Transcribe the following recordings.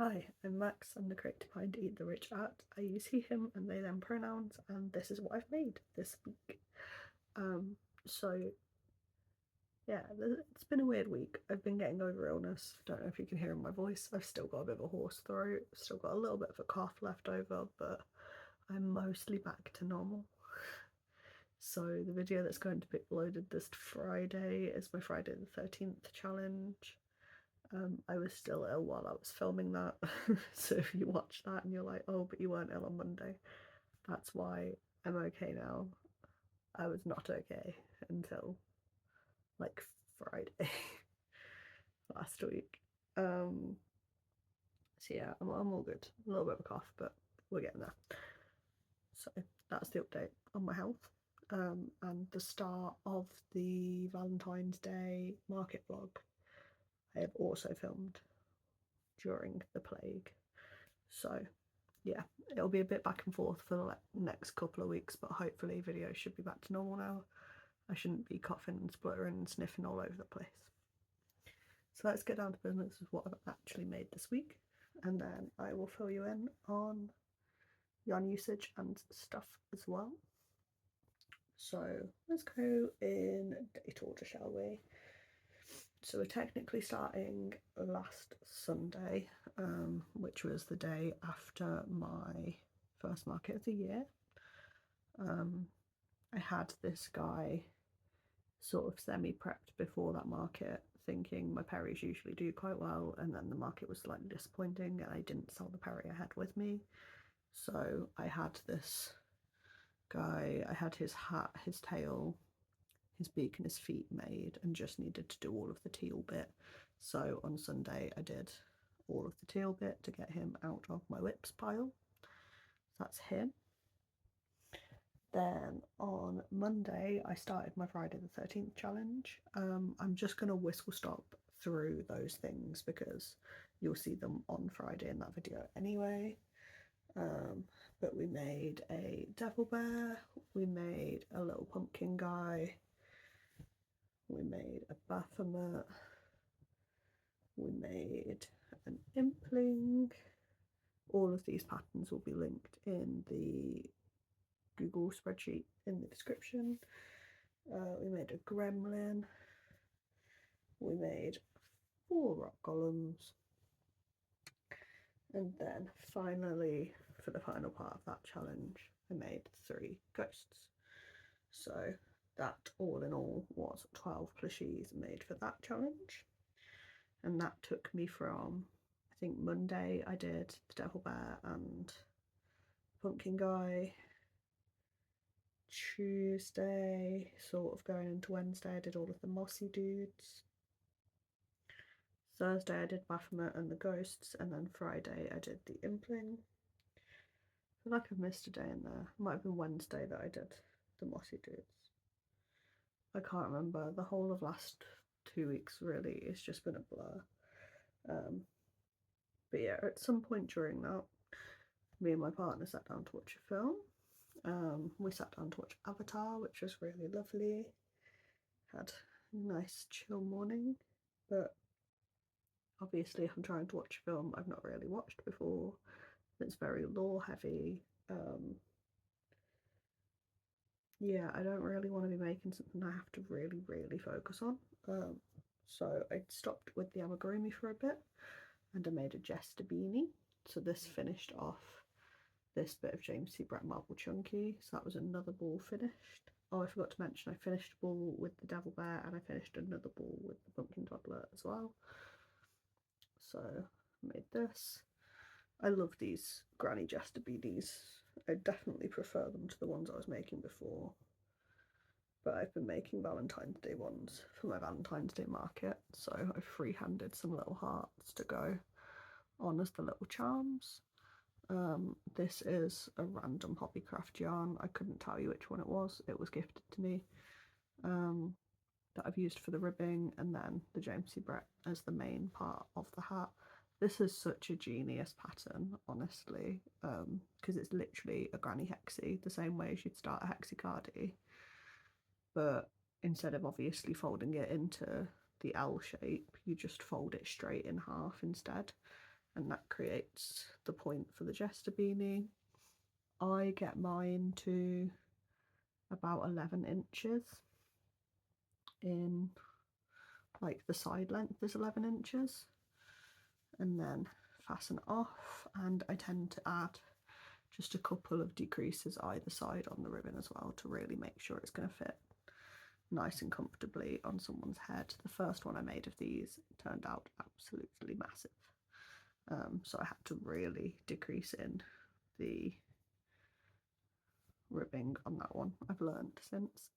Hi, I'm Max. I'm the creator behind Eat the Rich Art. I use he, him, and they, them pronouns, and this is what I've made this week. So yeah, it's been a weird week. I've been getting over illness. Don't know if you can hear in my voice. I've still got a bit of a hoarse throat, still got a little bit of a cough left over, but I'm mostly back to normal. So the video that's going to be uploaded this Friday is my Friday the 13th challenge. I was still ill while I was filming that, so if you watch that and you're like, oh, but you weren't ill on Monday, that's why I'm okay now. I was not okay until like Friday last week. So yeah, I'm all good. A little bit of a cough, but we're getting there. So that's the update on my health. And the start of the Valentine's Day market vlog I have also filmed during the plague. So yeah, it'll be a bit back and forth for the next couple of weeks, but hopefully videos should be back to normal now. I shouldn't be coughing and spluttering and sniffing all over the place. So let's get down to business with what I've actually made this week, and then I will fill you in on yarn usage and stuff as well. So let's go in date order, shall we? So we're technically starting last Sunday, which was the day after my first market of the year. I had this guy sort of semi-prepped before that market, thinking my Perrys usually do quite well, and then the market was slightly disappointing and I didn't sell the Perry I had with me. So I had this guy, I had his hat, his tail, his beak and his feet made, and just needed to do all of the teal bit. So on Sunday I did all of the teal bit to get him out of my whips pile. That's him. Then on Monday I started my Friday the 13th challenge. I'm just going to whistle stop through those things because you'll see them on Friday in that video anyway. But we made a devil bear, we made a little pumpkin guy, we made a Baphomet, we made an impling. All of these patterns will be linked in the Google spreadsheet in the description. We made a gremlin, we made 4 rock golems, and then finally, for the final part of that challenge, I made 3 ghosts. So that all in all was 12 plushies made for that challenge, and that took me from, I think Monday I did the devil bear and pumpkin guy. Tuesday, sort of going into Wednesday, I did all of the mossy dudes. Thursday I did Baphomet and the ghosts, and then Friday I did the impling. I feel like I've missed a day in there. It might have been Wednesday that I did the mossy dudes. I can't remember. The whole of last 2 weeks really, it's just been a blur. But yeah, at some point during that, me and my partner sat down to watch a film. We sat down to watch Avatar, which was really lovely. Had a nice chill morning, but obviously if I'm trying to watch a film I've not really watched before, it's very lore heavy. Yeah, I don't really want to be making something I have to really focus on. So I stopped with the amigurumi for a bit, and I made a jester beanie. So this finished off this bit of James C. Brett Marble Chunky. So that was another ball finished. Oh, I forgot to mention I finished a ball with the devil bear, and I finished another ball with the pumpkin toddler as well. So I made this. I love these granny jester beanies. I definitely prefer them to the ones I was making before, but I've been making Valentine's Day ones for my Valentine's Day market, so I free-handed some little hearts to go on as the little charms. This is a random hobbycraft yarn. I couldn't tell you which one it was gifted to me, that I've used for the ribbing, and then the James C. Brett as the main part of the hat. This is such a genius pattern, honestly, because it's literally a granny hexie, the same way as you'd start a hexicardie, but instead of obviously folding it into the L shape, you just fold it straight in half instead, and that creates the point for the jester beanie. I get mine to about 11 inches in, like, the side length is 11 inches, and then fasten off, and I tend to add just a couple of decreases either side on the ribbon as well to really make sure it's going to fit nice and comfortably on someone's head. The first one I made of these turned out absolutely massive, so I had to really decrease in the ribbing on that one. I've learned since.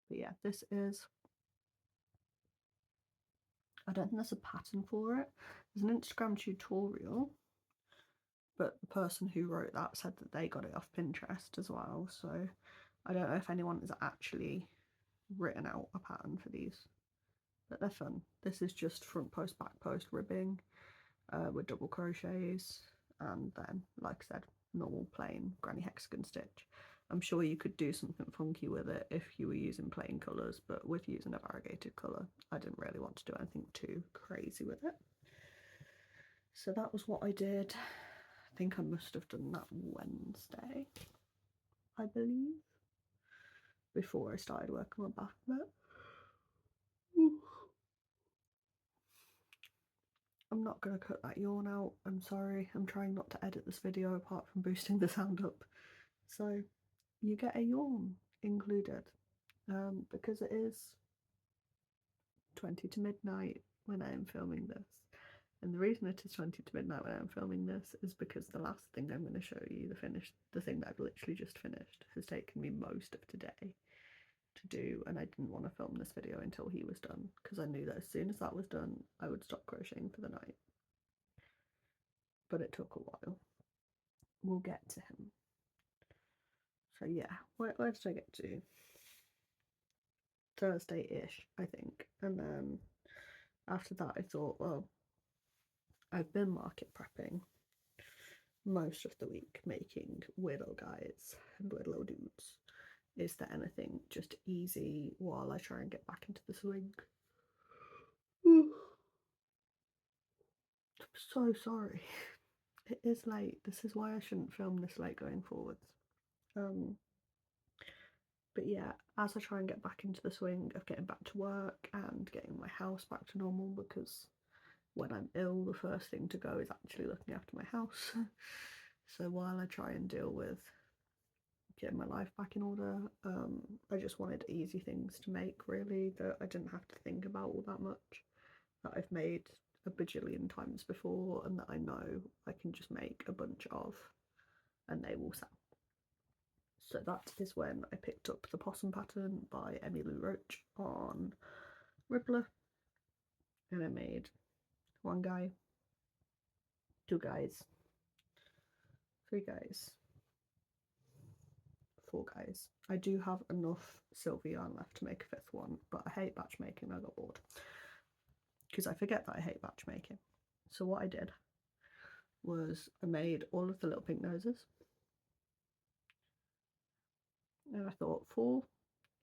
But yeah, this is, I don't think there's a pattern for it. There's an Instagram tutorial, but the person who wrote that said that they got it off Pinterest as well, so I don't know if anyone has actually written out a pattern for these, but they're fun. This is just front post, back post ribbing with double crochets, and then, like I said, normal plain granny hexagon stitch. I'm sure you could do something funky with it if you were using plain colours, but with using a variegated colour, I didn't really want to do anything too crazy with it. So that was what I did. I think I must have done that Wednesday, I believe, before I started working on back of it. I'm not going to cut that yawn out, I'm sorry. I'm trying not to edit this video apart from boosting the sound up. So you get a yawn included, because it is 20 to midnight when I am filming this. And the reason it is 20 to midnight when I'm filming this is because the last thing I'm going to show you, the thing that I've literally just finished, has taken me most of today to do, and I didn't want to film this video until he was done, because I knew that as soon as that was done I would stop crocheting for the night. But it took a while. We'll get to him. So yeah, where did I get to? Thursday-ish, I think. And then after that I thought, well, I've been market prepping most of the week, making weird little guys and weird little dudes. Is there anything just easy while I try and get back into the swing? I'm so sorry. It is late. This is why I shouldn't film this late going forwards. But yeah, as I try and get back into the swing of getting back to work and getting my house back to normal, because when I'm ill, the first thing to go is actually looking after my house. So while I try and deal with getting my life back in order, I just wanted easy things to make, really, that I didn't have to think about all that much, that I've made a bajillion times before and that I know I can just make a bunch of and they will sell. So that is when I picked up the Possum pattern by Emily Roach on Rippler, and I made one guy, two guys, three guys, four guys. I do have enough silver yarn left to make a fifth one, but I hate batch making. I got bored because I forget that I hate batch making. So what I did was I made all of the little pink noses, and I thought 4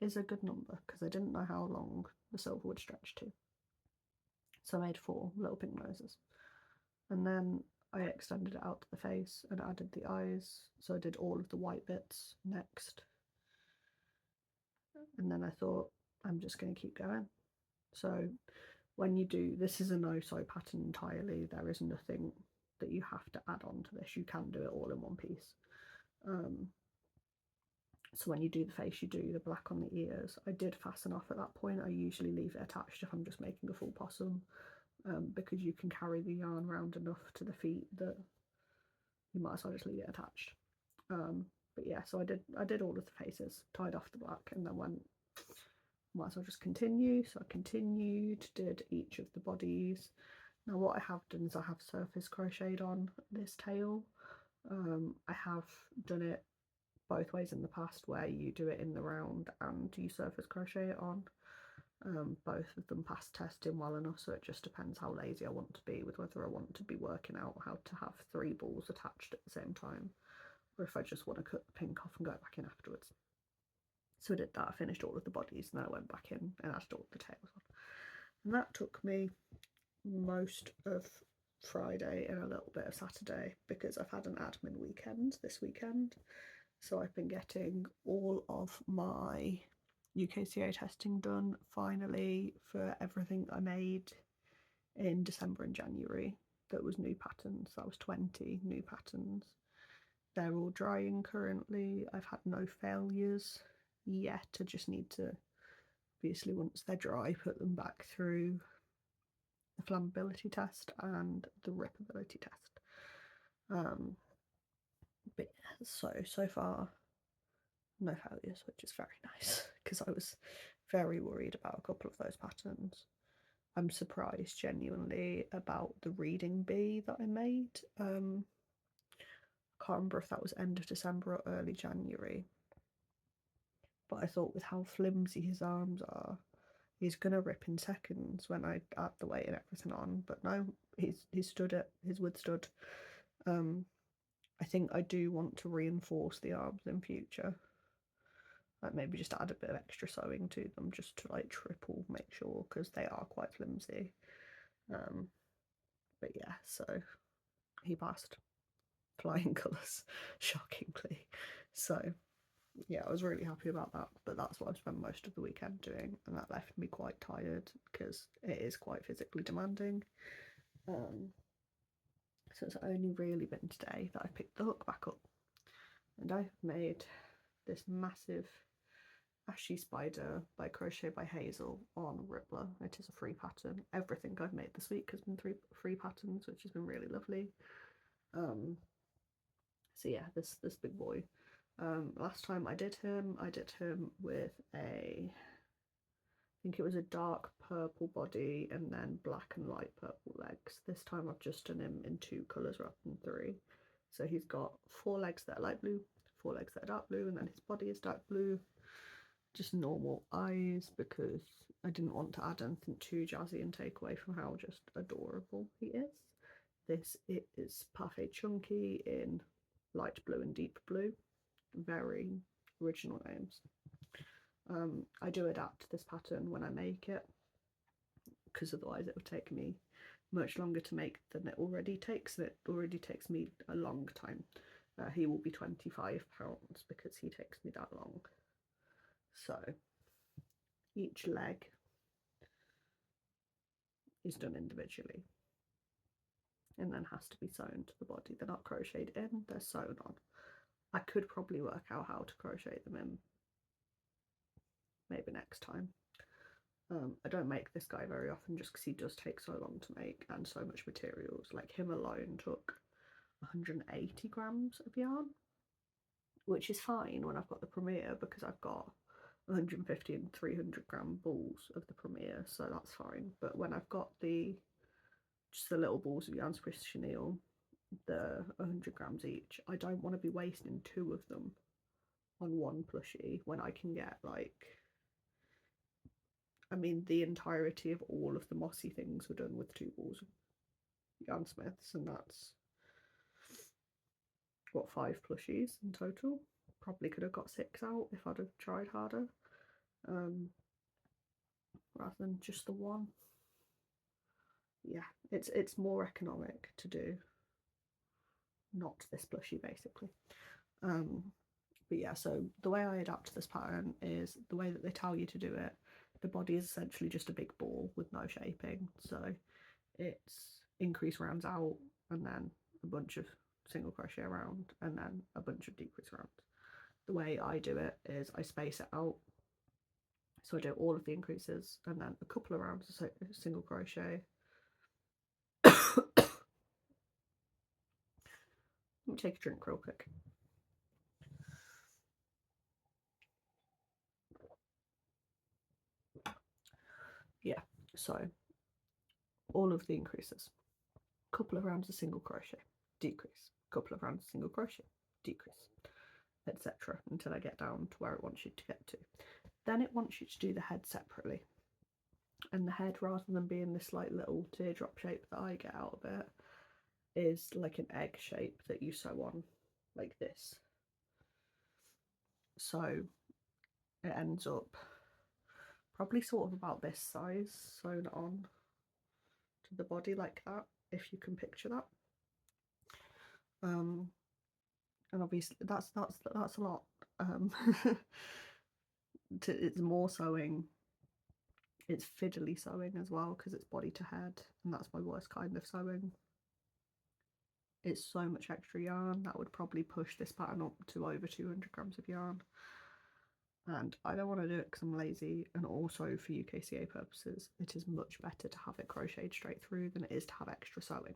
is a good number because I didn't know how long the silver would stretch to. So I made 4 little pink noses, and then I extended it out to the face and added the eyes. So I did all of the white bits next, and then I thought I'm just going to keep going. So when you do, this is a no-sew pattern entirely. There is nothing that you have to add on to this. You can do it all in one piece. So when you do the face, you do the black on the ears. I did fasten off at that point. I usually leave it attached if I'm just making a full possum, because you can carry the yarn around enough to the feet that you might as well just leave it attached. But yeah, so I did all of the faces, tied off the black, and then went, might as well just continue. So I continued, did each of the bodies. Now what I have done is I have surface crocheted on this tail. I have done it both ways in the past, where you do it in the round and you surface crochet it on. Both of them pass testing well enough, so it just depends how lazy I want to be with whether I want to be working out how to have 3 balls attached at the same time, or if I just want to cut the pink off and go back in afterwards. So I did that. I finished all of the bodies and then I went back in and added all the tails on, and that took me most of Friday and a little bit of Saturday because I've had an admin weekend this weekend. So I've been getting all of my UKCA testing done finally for everything I made in December and January. That was new patterns. That was 20 new patterns. They're all drying currently. I've had no failures yet. I just need to, obviously, once they're dry, put them back through the flammability test and the ripability test. But yeah, so far, no failures, which is very nice because I was very worried about a couple of those patterns. I'm surprised genuinely about the reading bee that I made. I can't remember if that was end of December or early January, but I thought with how flimsy his arms are, he's gonna rip in seconds when I add the weight and everything on. But no, he's stood it. He's withstood. I think I do want to reinforce the arms in future. Like maybe just add a bit of extra sewing to them just to like triple make sure because they are quite flimsy. But yeah, so he passed flying colours, shockingly. So yeah, I was really happy about that. But that's what I've spent most of the weekend doing, and that left me quite tired because it is quite physically demanding. So it's only really been today that I picked the hook back up, and I've made this massive Ashy Spider by Crochet by Hazel on Rippler. It is a free pattern. Everything I've made this week has been free patterns, which has been really lovely. So yeah, this big boy. Last time I did him with I think it was a dark purple body and then black and light purple legs. This time I've just done him in 2 colours rather than 3. So he's got 4 legs that are light blue, 4 legs that are dark blue, and then his body is dark blue. Just normal eyes because I didn't want to add anything too jazzy and take away from how just adorable he is. This is Parfait Chunky in light blue and deep blue. Very original names. I do adapt this pattern when I make it because otherwise it would take me much longer to make than it already takes, and it already takes me a long time. He will be £25 because he takes me that long. So each leg is done individually and then has to be sewn to the body. They're not crocheted in, they're sewn on. I could probably work out how to crochet them in maybe next time. I don't make this guy very often just because he does take so long to make and so much materials. Like him alone took 180 grams of yarn, which is fine when I've got the Premier because I've got 150 and 300 gram balls of the Premier, so that's fine. But when I've got just the little balls of yarn Swiss chenille, the 100 grams each, I don't want to be wasting 2 of them on one plushie when I can get the entirety of all of the mossy things were done with 2 balls of yarn Smiths, and that's what, 5 plushies in total. Probably could have got 6 out if I'd have tried harder, rather than just the 1. Yeah, it's more economic to do not this plushie basically. But yeah, so the way I adapt this pattern is the way that they tell you to do it. The body is essentially just a big ball with no shaping, so it's increase rounds out and then a bunch of single crochet around and then a bunch of decrease rounds. The way I do it is I space it out, so I do all of the increases and then a couple of rounds of single crochet. Let me take a drink real quick. Yeah, so all of the increases, couple of rounds of single crochet, decrease, couple of rounds of single crochet, decrease, etc. until I get down to where it wants you to get to. Then it wants you to do the head separately, and the head, rather than being this like little teardrop shape that I get out of it, is like an egg shape that you sew on like this. So it ends up probably sort of about this size sewn on to the body like that. if you can picture that. And obviously that's a lot. It's more sewing. It's fiddly sewing as well because it's body to head, and that's my worst kind of sewing. It's so much extra yarn. That would probably push this pattern up to over 200 grams of yarn. And I don't want to do it because I'm lazy, and also for UKCA purposes, it is much better to have it crocheted straight through than it is to have extra sewing.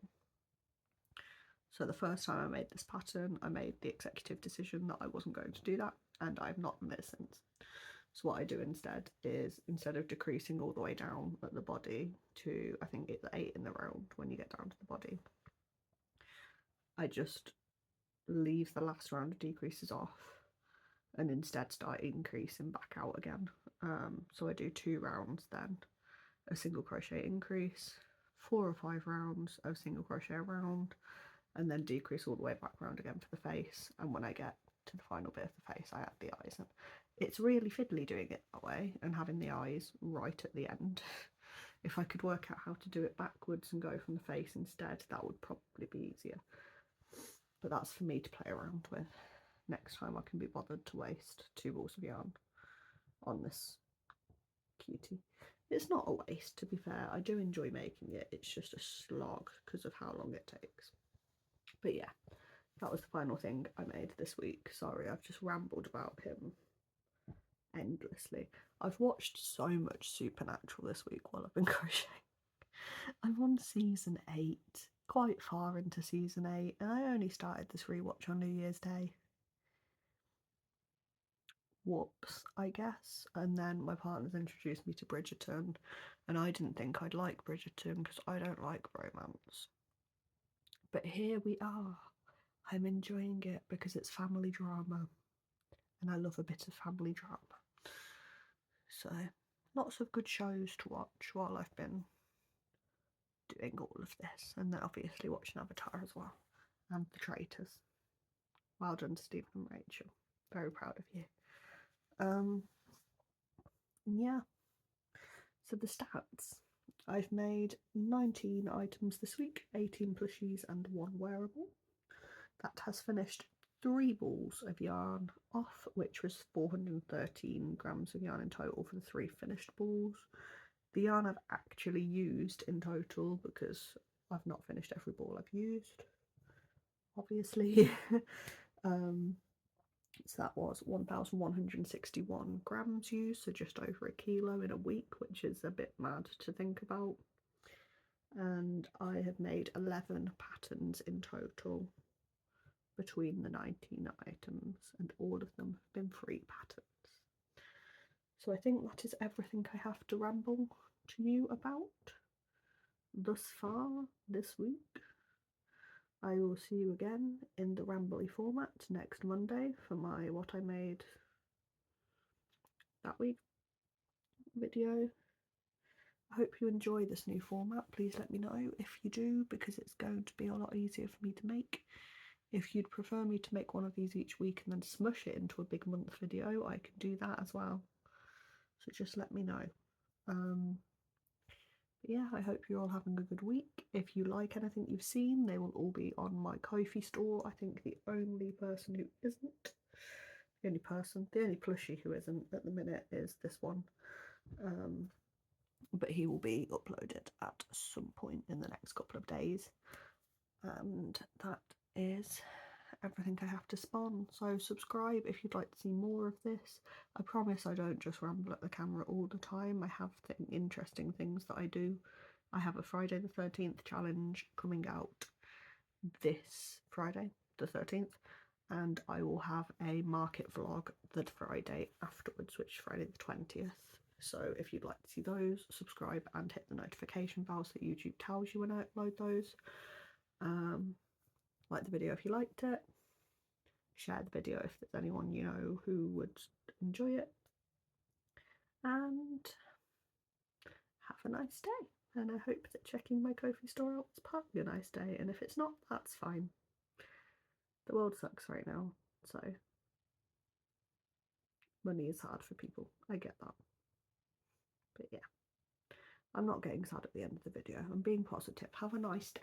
So the first time I made this pattern, I made the executive decision that I wasn't going to do that, and I've not done it since. So what I do instead is, instead of decreasing all the way down at the body to, I think it's 8 in the round when you get down to the body, I just leave the last round of decreases off and instead start increasing back out again. So I do 2 rounds, then a single crochet increase, 4 or 5 rounds of single crochet around, and then decrease all the way back round again for the face. And when I get to the final bit of the face, I add the eyes in. It's really fiddly doing it that way and having the eyes right at the end. If I could work out how to do it backwards and go from the face instead, that would probably be easier. But that's for me to play around with. Next time I can be bothered to waste 2 balls of yarn on this cutie. It's not a waste, to be fair. I do enjoy making it. It's just a slog because of how long it takes. But yeah, that was the final thing I made this week. Sorry, I've just rambled about him endlessly. I've watched so much Supernatural this week while I've been crocheting. I'm on season 8, quite far into season 8, and I only started this rewatch on New Year's Day. Whoops, I guess. And then my partner's introduced me to Bridgerton, and I didn't think I'd like Bridgerton because I don't like romance. But here we are. I'm enjoying it because it's family drama, and I love a bit of family drama. So lots of good shows to watch while I've been doing all of this, and then obviously watching Avatar as well, and The Traitors. Well done, Stephen and Rachel. Very proud of you. Yeah. So the stats. I've made 19 items this week, 18 plushies and 1 wearable. That has finished 3 balls of yarn off, which was 413 grams of yarn in total for the 3 finished balls. The yarn I've actually used in total, because I've not finished every ball I've used, obviously. So that was 1,161 grams used, so just over a kilo in a week, which is a bit mad to think about. And I have made 11 patterns in total between the 19 items, and all of them have been free patterns. So I think that is everything I have to ramble to you about thus far this week. I will see you again in the rambly format next Monday for my what I made that week video. I hope you enjoy this new format. Please let me know if you do, because it's going to be a lot easier for me to make. If you'd prefer me to make one of these each week and then smush it into a big month video, I can do that as well. So just let me know. Yeah, I hope you're all having a good week. If you like anything you've seen, they will all be on my Ko-fi store. I think the only person who isn't, the only plushie who isn't at the minute is this one. But he will be uploaded at some point in the next couple of days. And that is everything I have to spawn. So subscribe if you'd like to see more of this. I promise I don't just ramble at the camera all the time. I have interesting things that I do. I have a Friday the 13th challenge coming out this Friday the 13th, and I will have a market vlog the Friday afterwards, which is Friday the 20th. So if you'd like to see those, subscribe and hit the notification bell so YouTube tells you when I upload those. Like the video if you liked it. Share the video if there's anyone you know who would enjoy it. And have a nice day. And I hope that checking my Ko-fi store out was partly a nice day. And if it's not, that's fine. The world sucks right now. So money is hard for people. I get that. But yeah, I'm not getting sad at the end of the video. I'm being positive. Have a nice day.